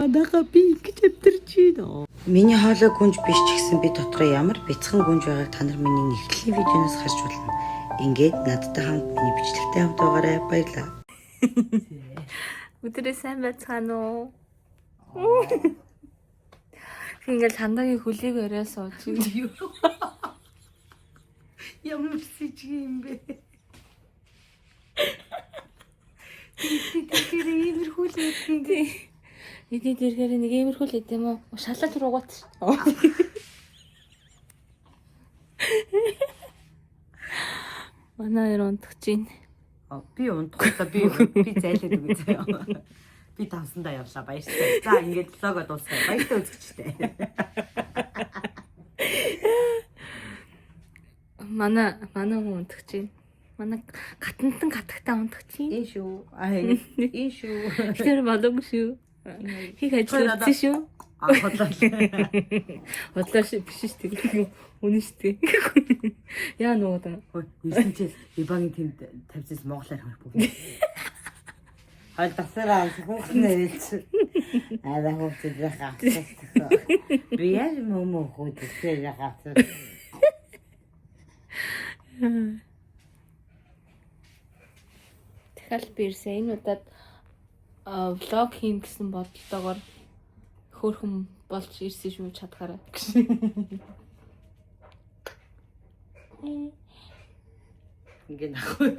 Анаага би ингэж амтарч байна. Миний хоолой гүнж биш ч гэсэн би дотроо ямар бяцхан гүнж байгааг та нар миний нэвтрлийн видеоноос харж болно. Ингээд надтай хамт миний бичлэгтэй хамт байгаарай. Баярлалаа. Өдрөө сайн байцгаана уу? Ингээл сандагийн хөлийг өрөө сууж. Ямар сэж юм бэ? Тэр иймэрхүү л гэдэг. Эдний дэргээр нэг иймэрхүү л гэдэг юм уу? Шалаад руугаад. Манай хоёр унтгаж байна. Би унтахтаа би зайлаад үгүй заяа. Би тавсандаа явлаа баярлалаа. За ингээд лого дуусгая. Баярлалаа үзэгчтэй. Манай хүн унтгаж байна. Манай гатантан гатагтаа унтгаж байна. Ээ шүү. Ээ шүү. Тэр болоогүй шүү. Хийг ажил үзсэн шүү. Бодлоо биш шүү дээ. Үнэн шүү дээ. Яа нуудаг. Ирсэн чи Ибагийн тэнд тавьчихсан монголоор хөрөх бүгд. Хол тасараа хүүхэн нэрэлч. Аа хүүхэд яхаа. Би яаж мөмө хүүхэд яхаа. Дахиад би ирсэн энэ удаад влог хийн гэсэн бодолтойгоор хөөрхөн болж ирсэн шүү чадхаараа. Ингээд ахгүй.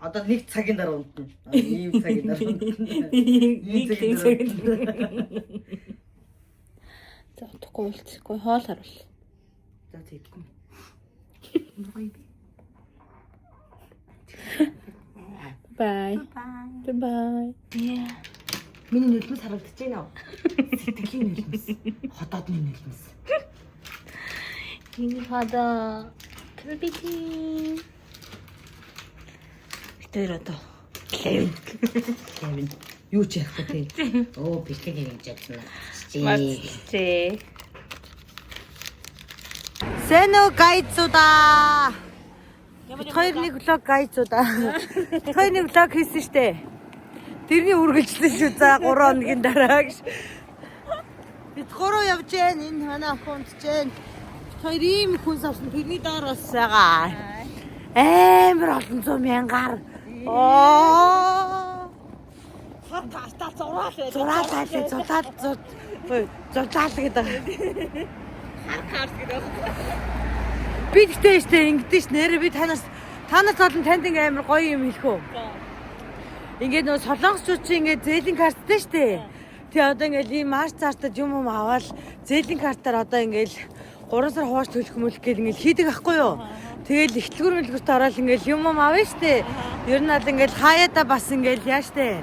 Одоо нэг цагийн дараа унтна. Ийм цагийн дараа унтна. Ийм цагийн дараа. За утгагүй болчихгүй хоол харуул. За тэггүй. Bye. Bye. Миний нөлмөс харагдаж байна уу? Сэтгэлийн нөлмөс. Хотоодны нөлмөс. Миний хада крэбити. Тэр одоо Кевин. Юу ч яахгүй тий. Оо бэлтгэл хийж чадсан. Мацчээ. Сэно гайцуда. Хоёр нэг влог гайцуда. Хоёр нэг влог хийсэн штэ. Тэрний үргэлжлэн шүү. За 3 хоногийн дараа гэж. Бид гурав явж гэн энэ ханаа хүнд гэн. Хоёр ийм хүн савсан тэрний доор бас байгаа. Амар олон 100,000-аар. Оо. Хатаа зураал гэдэг. Харкаарс гэдэг. Би тэгтээ штэ ингэдэж ш нэрээ би танаас болон танд ингээм амар гоё юм хэлэх үү. Ингээд нөө солонгосчууд чи ингээд зээлийн карттай штэ. Тэг одоо ингээд ийм марч цаартад юм аваад зээлийн картаар одоо ингээд 3 сар хувааж төлөх мөлөх гэл ингээд хийдэг ахгүй юу. Тэгэл ихтлгүүр мэлгүүрт ороод ингээд юм авна штэ. Ер нь аль ингээд хаяада бас ингээд яа штэ.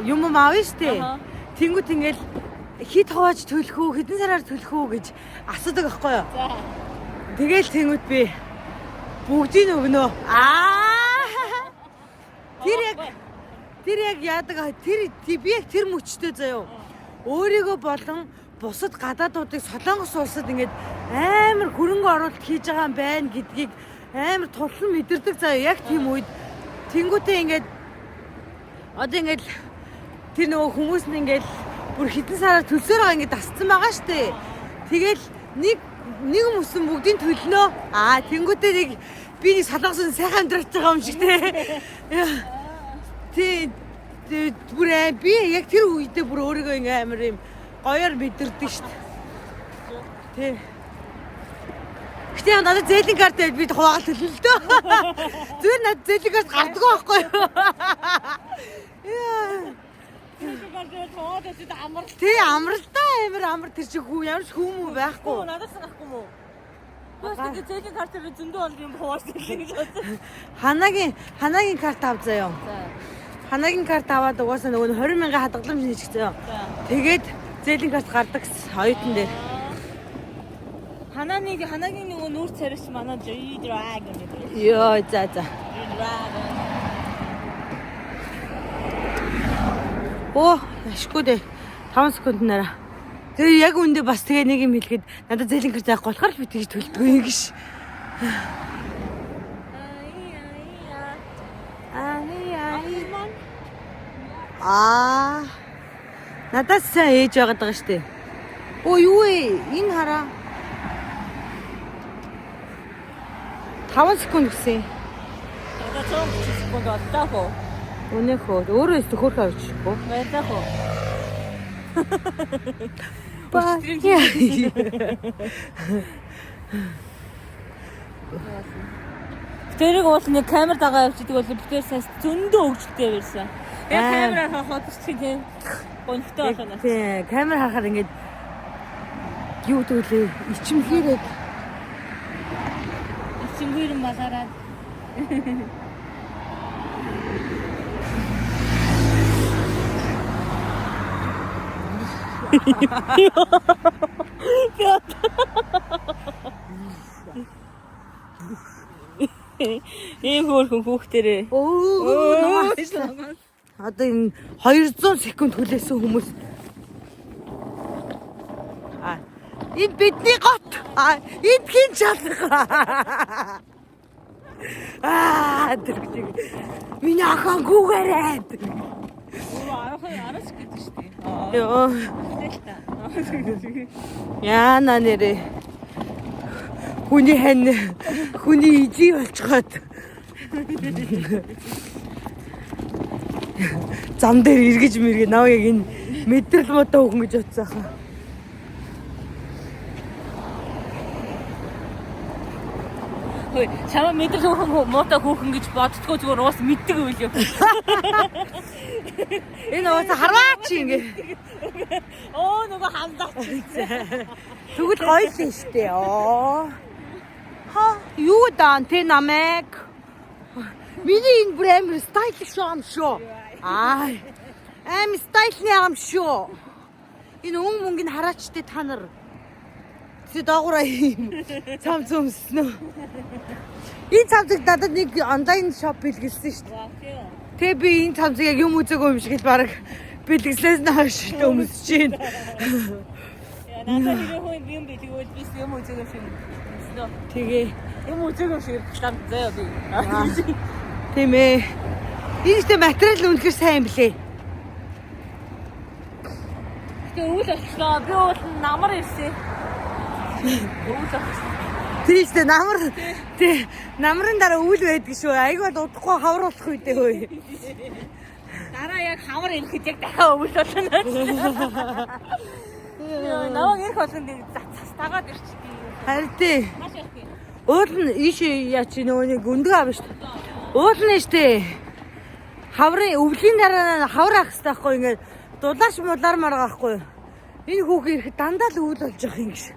Юм авна штэ. Тэнгүүт ингээд хит хувааж төлөх үү, хэдэн сараар төлөх үү гэж асуудаг ахгүй юу. Тэгэл тэнгүүт би бүгдийг өгнө. Тэр яг яадаг би яг тэр мөчтэй заяа. Өөрийгөө болон бусад гадаадуудыг солонгос улсад ингээд амар хөрөнгө оруулалт хийж байгаа юм байна гэдгийг амар тулхан мэдэрдэг заяа. Яг тийм үед тэнгүүтээ ингээд одоо ингээд тэр нөгөө хүмүүс нь ингээд бүр хэдэн сараар төлсөөр байгаа ингээд тасцсан байгаа штэ. Тэгэл нэг хүмүүсийн бүгдийн төлнөө. Тэнгүүтээ нэг би нэг солонгосын сайхан амьдрах байгаа юм шиг тий. Бүр би яг тэр үедээ бүр өөрийгөө ингээ амар юм гоёор мэдэрдэг штт. Тий. Гэтэ надад зээлийн карт байвал би хуваагаад төлнө л дөө. Зүгээр надад зээлийн карт гардаггүй байхгүй юу? Тий амралтаа амар тэр чи хүү ямар ч хүмүү байхгүй. Надаас гахгүй мүү? Бас ингэ зээлийн картаар зөндөө бол юм хуваарч гэж бодсон. Ханагийн карт ав заяа. Ханагийн карт аваад угаасаа нөгөө 20,000 хадгаламж хийчихсэн. Тэгээд зээлийн карт гардаг оюутан дээр. Ханагийн нөгөө нүүр царайч манай G-Dragon гэдэг. Йоо за. Оо, ашгүй дээ. 5 секунд нараа. Тэгээ яг үндэ бас тэгээ нэг юм хэлэхэд надад зээлийн карт авах болохоор л би тэгж төлдөг юм гэж. Надаас сайн ээж байгаад байгаа штэ. Оо юу вэ? Энэ хараа. 5 секунд гэсэн. Одоо 130 секунд боллоо хөө. Өнөөхөө өөрөө өстө хөрх авчихгүй. Байлаа хөө. Тэрийг уул нэг камер дагаа явчихдаг бол бүтээр сайн зөндөө хөвгөлтэй байсан. Яг камераар хахаад чинь тийм гонхтой байна. Тийм, камер харахаар ингээд юу төвлөө ичимхээрэг ичимхээрэн малаараад ийм хөөрхөн хүүхдэрээ. Оо. Одоо энэ 200 секунд хүлээсэн хүмүүс. Энэ бидний гот. Энэ хин чалга. Дэрэг. Миний ахаа гүгээрээ. Араач гэдэг шүү дээ. Йоо. Яна нэрээ. Хүний хэн хүний ижи болчиход. Зам дээр эргэж мэргээ нав яг энэ мэдрэл модоо хөнгөж утсаа хаа. Хөөе, чамаа мэдрэл хөнгө модоо хөөхөн гэж боддгоо зүгээр уус мэддэг үйл юм. Энэ уус харваач ингэ. Оо нөгөө хандаач. Тэгвэл гоё л нь штэ. Юу даан тэ намайг. Миний энэ бүр амар стайлиш юм шүү. Амар стайлны юм шүү. Энэ мөнгөний хараачтай та нар. Тэ даагаараа юм. Цам цөмснө. Энэ цамцыг дадад нэг онлайн шоп бэлгэлсэн шүү дээ. Тэ би энэ цамцыг яг юм үзээгүй юм шиг л баг бэлгэлснээс нь хойш өмсөж байна. Надад хэрэг юм бэлгүүл бис юм үзээгүй юм шиг. Тэгээ юм үзээгүй юм шиг рекламд заяа би. Тийм ээ. Ийштэй материал үнэхээр сайн блэ. Тэгээ үйл болчихлоо. Би уул намар ирсэн. Тийштэй намрын дараа үйл байдаг шүү. Айгаа дуудахгүй хавруулах үедээ хөөе. Дараа яг хавар ирэхэд яг дахиад үйл болно. Наваг ирэх болгонд цас тагаад ирчихдээ. Харин тий. Маш их. Уул нь ийш яач нөгөө нэг өндөг аав шүү. Уул нь штэ. Хаврын өвлийн дараа хавар ах хэрэгтэй байхгүй ингээд дулааш мулаар маргаахгүй. Энэ хүүхэн ирэхэд дандаа л үйл болж явах юм шиг.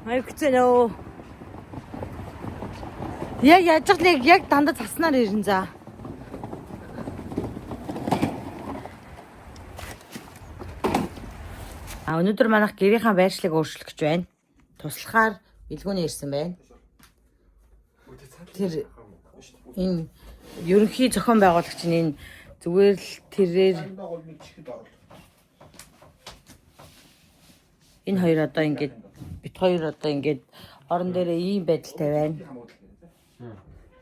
Айгцээ нөө. Яг яжглыг яг дандаа цаснаар ирэн за. Өнөөдөр манайх гэрийнхаа байршлыг өөрчлөх гэж байна. Туслахаар билгүүнээ ирсэн байна. Тэр энэ ерөнхий зохион байгуулагч нь зүгээр л тэрээр энэ хоёр одоо ингээд бит хоёр одоо ингээд орон дээрээ ийм байдалтай байна.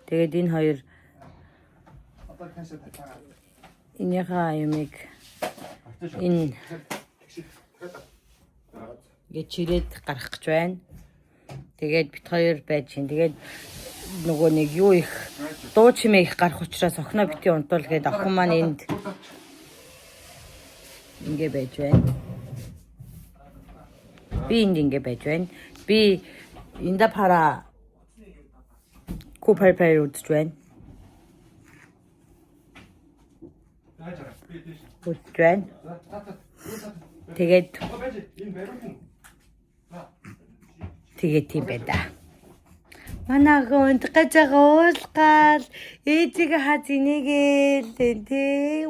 Тэгээд энэ хоёр энийхээ юмыг энэ гэж чирээд гарах гэж байна. Тэгээд бит хоёр байж чинь. Тэгээд нөгөө нэг юу их дуу чимээ их гарах учраас охиноо бити унтуул гээд охин маань энд ингэ байж байна. Би энд ингэ байж байна. Би энда пара купер үзэж байна. Үзэж байна. Тэгээд тийм байна. Манай гонт гажгаа уулгаал ээжигээ хаз инээгээл тий.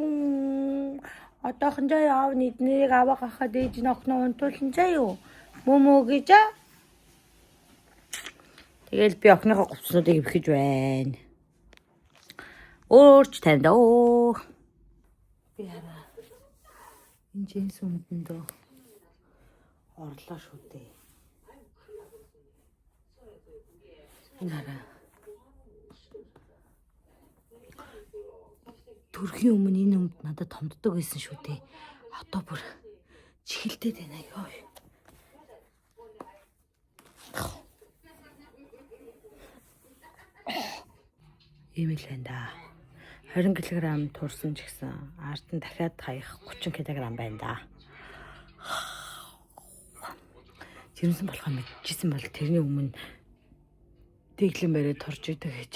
Одоохон жаа яав нэгнийг аваа гахад ээж нь охноо унтуулсан заа юу? Мөмөө гэж. Тэгэл би охиныхоо говцнуудыг өвхөж байна. Өөрч танд оо. Би хараа. Энэ джинс үндэнд орлоо шүү дээ. Нара. төрхийн өмнө энэ өмд надад томддог байсан шүү дээ. Одоо бүр чихэлдээд байна ёо. Ийм л байна да. 20 кг турсан ч гэсэн ард нь дахиад хаях 30 кг байна да. Жирэмсэн болохоо мэдчихсэн бол тэрний өмнө дэглэн бариад турж идэг гэж.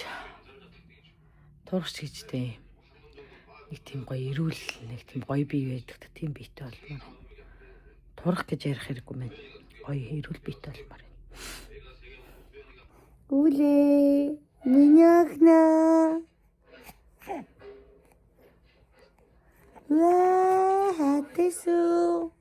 Турах гэжтэй. Нэг тийм гоё эрүүл, нэг тийм гоё бие байдаг, тийм биетэй болмоор. Турах гэж ярих хэрэггүй мэн. Гоё эрүүл биетэй болмоор. Үлээ, миньякна. Ваа, хатесу.